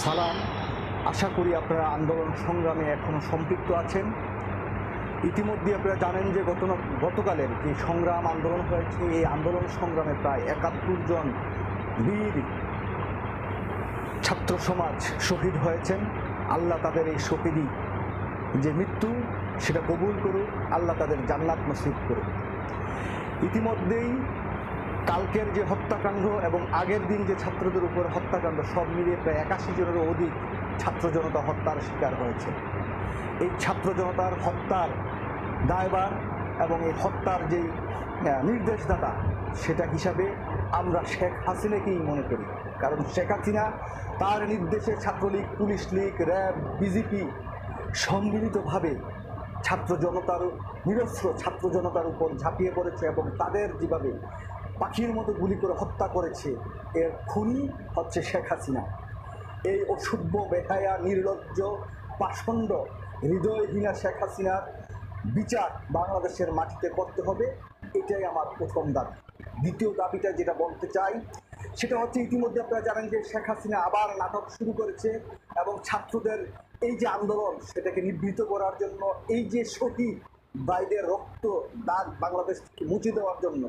সালাম। আশা করি আপনারা আন্দোলন সংগ্রামে এখনও সম্পৃক্ত আছেন। ইতিমধ্যে আপনারা জানেন যে গতকালের যে সংগ্রাম আন্দোলন হয়েছে, এই আন্দোলন সংগ্রামে প্রায় ৭১ জন বীর ছাত্র সমাজ শহীদ হয়েছেন। আল্লাহ তাদের এই শহীদি যে মৃত্যু সেটা কবুল করুক, আল্লাহ তাদের জান্নাত নসিব করুক। ইতিমধ্যেই কালকের যে হত্যাকাণ্ড এবং আগের দিন যে ছাত্রদের উপর হত্যাকাণ্ড সব মিলিয়ে প্রায় ৮১ জনেরও অধিক ছাত্র জনতা হত্যার শিকার হয়েছে। এই ছাত্র জনতার হত্যার দায়ভার এবং এই হত্যার যেই নির্দেশদাতা সেটা হিসাবে আমরা শেখ হাসিনাকেই মনে করি। কারণ শেখ হাসিনা তার নির্দেশে Chhatra League, police League, RAB, BJP সম্মিলিতভাবে নিরস্ত্র ছাত্র জনতার উপর ঝাঁপিয়ে পড়েছে এবং তাদের যেভাবে পাখির মতো গুলি করে হত্যা করেছে, এর খুনি হচ্ছে শেখ হাসিনা। এই অসভ্য, বেহায়া, নির্লজ্জ, পাষণ্ড, হৃদয়হীনা শেখ হাসিনার বিচার বাংলাদেশের মাটিতে করতে হবে। এটাই আমার প্রথম দাবি। দ্বিতীয় দাবিটা যেটা বলতে চাই সেটা হচ্ছে, ইতিমধ্যে আপনারা জানেন যে শেখ হাসিনা আবার নাটক শুরু করেছে এবং ছাত্রদের এই যে আন্দোলন সেটাকে নিবৃত করার জন্য, এই যে শহীদ ভাইদের রক্ত দাগ বাংলাদেশ থেকে মুছে দেওয়ার জন্য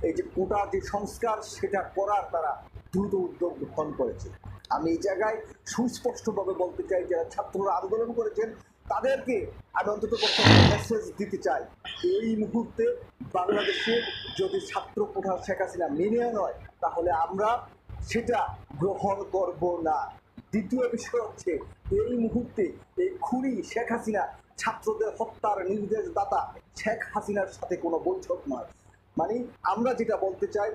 এই যে কোটা যে সংস্কার সেটা করার তারা দ্রুত উদ্যোগ গ্রহণ করেছে। আমি এই জায়গায় সুস্পষ্টভাবে বলতে চাই, যারা ছাত্ররা আন্দোলন করেছেন তাদেরকে আমি অন্তত মেসেজ দিতে চাই, এই মুহূর্তে বাংলাদেশে যদি ছাত্র কোটা শেখ হাসিনা মেনে নয় তাহলে আমরা সেটা গ্রহণ করব না। দ্বিতীয় বিষয় হচ্ছে, এই মুহূর্তে এই খুনি শেখ হাসিনা ছাত্রদের হত্যার নির্দেশদাতা শেখ হাসিনার সাথে কোনো বৈঠক নয়। মানে আমরা যেটা বলতে চাই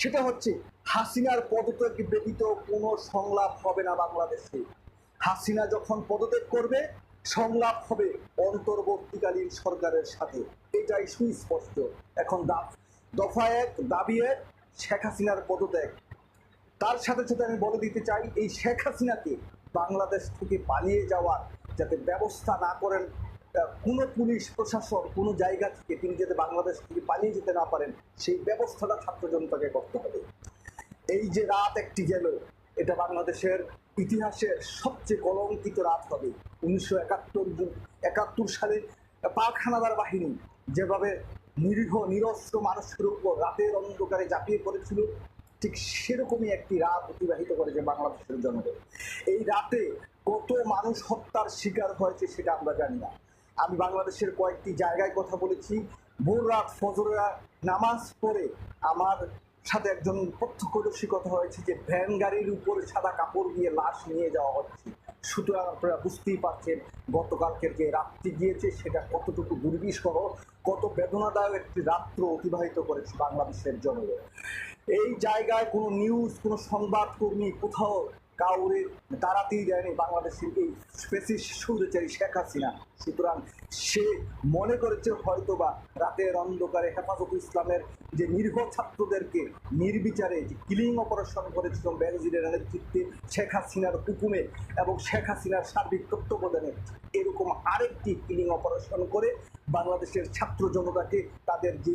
সেটা হচ্ছে, হাসিনার পদত্যাগ ব্যতীত কোনো সংলাপ হবে না বাংলাদেশে। হাসিনা যখন পদত্যাগ করবে, সংলাপ হবে অন্তর্বর্তীকালীন সরকারের সাথে। এটাই সুস্পষ্ট। এখন দফা এক, দাবি এক, শেখ হাসিনার পদত্যাগ। তার সাথে সাথে আমি বলে দিতে চাই, এই শেখ হাসিনাকে বাংলাদেশ থেকে পালিয়ে যাওয়ার যাতে ব্যবস্থা না করেন কোনো পুলিশ প্রশাসন, কোনো জায়গা থেকে তিনি যাতে বাংলাদেশ থেকে পালিয়ে যেতে না পারেন, সেই ব্যবস্থাটা ছাত্র জনতাকে করতে হবে। এই যে রাত একটি গেল, এটা বাংলাদেশের ইতিহাসের সবচেয়ে কলঙ্কিত রাত হবে। 1971 সালে পাক হানাদার বাহিনী যেভাবে নিরীহ নিরস্ত্র মানুষের উপর রাতের অন্ধকারে ঝাঁপিয়ে পড়েছিল, ঠিক সেরকমই একটি রাত অতিবাহিত করেছে বাংলাদেশের জনগণ। এই রাতে কত মানুষ হত্যার শিকার হয়েছে সেটা আমরা জানি না। আমি বাংলাদেশের কয়েকটি জায়গায় কথা বলেছি। ভোর রাত ফজরের নামাজ পড়ে আমার সাথে একজন প্রত্যক্ষদর্শী কথা হয়েছে যে ভ্যান গাড়ির উপরে সাদা কাপড় দিয়ে লাশ নিয়ে যাওয়া হচ্ছে। সুতরাং আপনারা বুঝতেই পারছেন গতকালকের যে রাত্রি গিয়েছে সেটা কতটুকু দুর্বিষহ, কত বেদনাদায়ক একটি রাত্র অতিবাহিত করেছে বাংলাদেশের জনগণ। এই জায়গায় কোনো নিউজ, কোনো সংবাদকর্মী কোথাও কাউরে দাঁড়াতেই দেয়নি বাংলাদেশের এই স্পেসিস্ট স্বৈরাচারী শেখ হাসিনা। সুতরাং সে মনে করেছে হয়তোবা রাতের অন্ধকারে হেফাজত ইসলামের যে নিরীহ ছাত্রদেরকে নির্বিচারে যে কিলিং অপারেশন করেছিল বেনজিরের নেতৃত্বে শেখ হাসিনার হুকুমে এবং শেখ হাসিনার সার্বিক তত্ত্বাবধানে, এরকম আরেকটি কিলিং অপারেশন করে বাংলাদেশের ছাত্র জনতাকে তাদের যে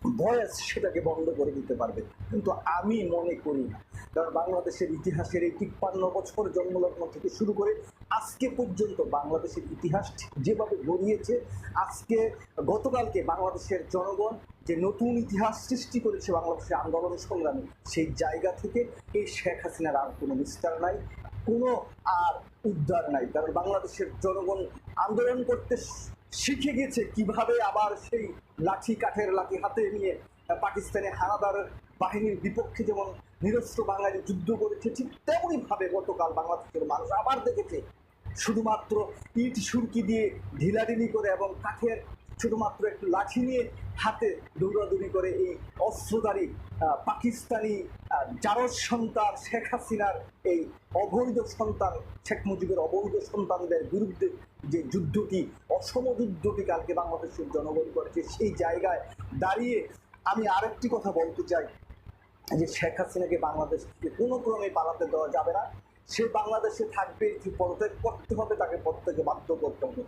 ভয়েস সেটাকে বন্ধ করে দিতে পারবে। কিন্তু আমি মনে করি না, কারণ বাংলাদেশের ইতিহাসের এই ৫৩ বছর জন্মলগ্ন থেকে শুরু করে আজকে পর্যন্ত বাংলাদেশের ইতিহাস যেভাবে গড়িয়েছে, গতকালকে বাংলাদেশের জনগণ যে নতুন ইতিহাস সৃষ্টি করেছে বাংলাদেশের আন্দোলন সংগ্রামে, সেই জায়গা থেকে এই শেখ হাসিনার আর কোনো নিস্তার নাই, কোনো আর উদ্ধার নাই। কারণ বাংলাদেশের জনগণ আন্দোলন করতে শিখে গেছে কিভাবে আবার সেই কাঠের লাঠি হাতে নিয়ে পাকিস্তানি হানাদার বাহিনীর বিপক্ষে যেমন নিরস্ত্র বাঙালি যুদ্ধ করেছে, ঠিক তেমনইভাবে গতকাল বাংলাদেশের মানুষ আবার দেখেছে শুধুমাত্র ইট সুরকি দিয়ে ঢিলাঢিলি করে এবং কাঠের শুধুমাত্র একটু লাঠি নিয়ে হাতে দৌড়াদৌড়ি করে এই অস্ত্রধারী পাকিস্তানি জারজ সন্তান শেখ হাসিনার এই অবৈধ সন্তান শেখ মুজিবের অবৈধ সন্তানদের বিরুদ্ধে যে যুদ্ধটি, অসম যুদ্ধটি কালকে বাংলাদেশের জনগণ করেছে, সেই জায়গায় দাঁড়িয়ে আমি আরেকটি কথা বলতে চাই যে শেখ হাসিনাকে বাংলাদেশ থেকে কোনো ক্রমে পালাতে দেওয়া যাবে না। সে বাংলাদেশে থাকবে, যে পদত্যাগ করতে হবে তাকে পদত্যাগে বাধ্য করতে হবে।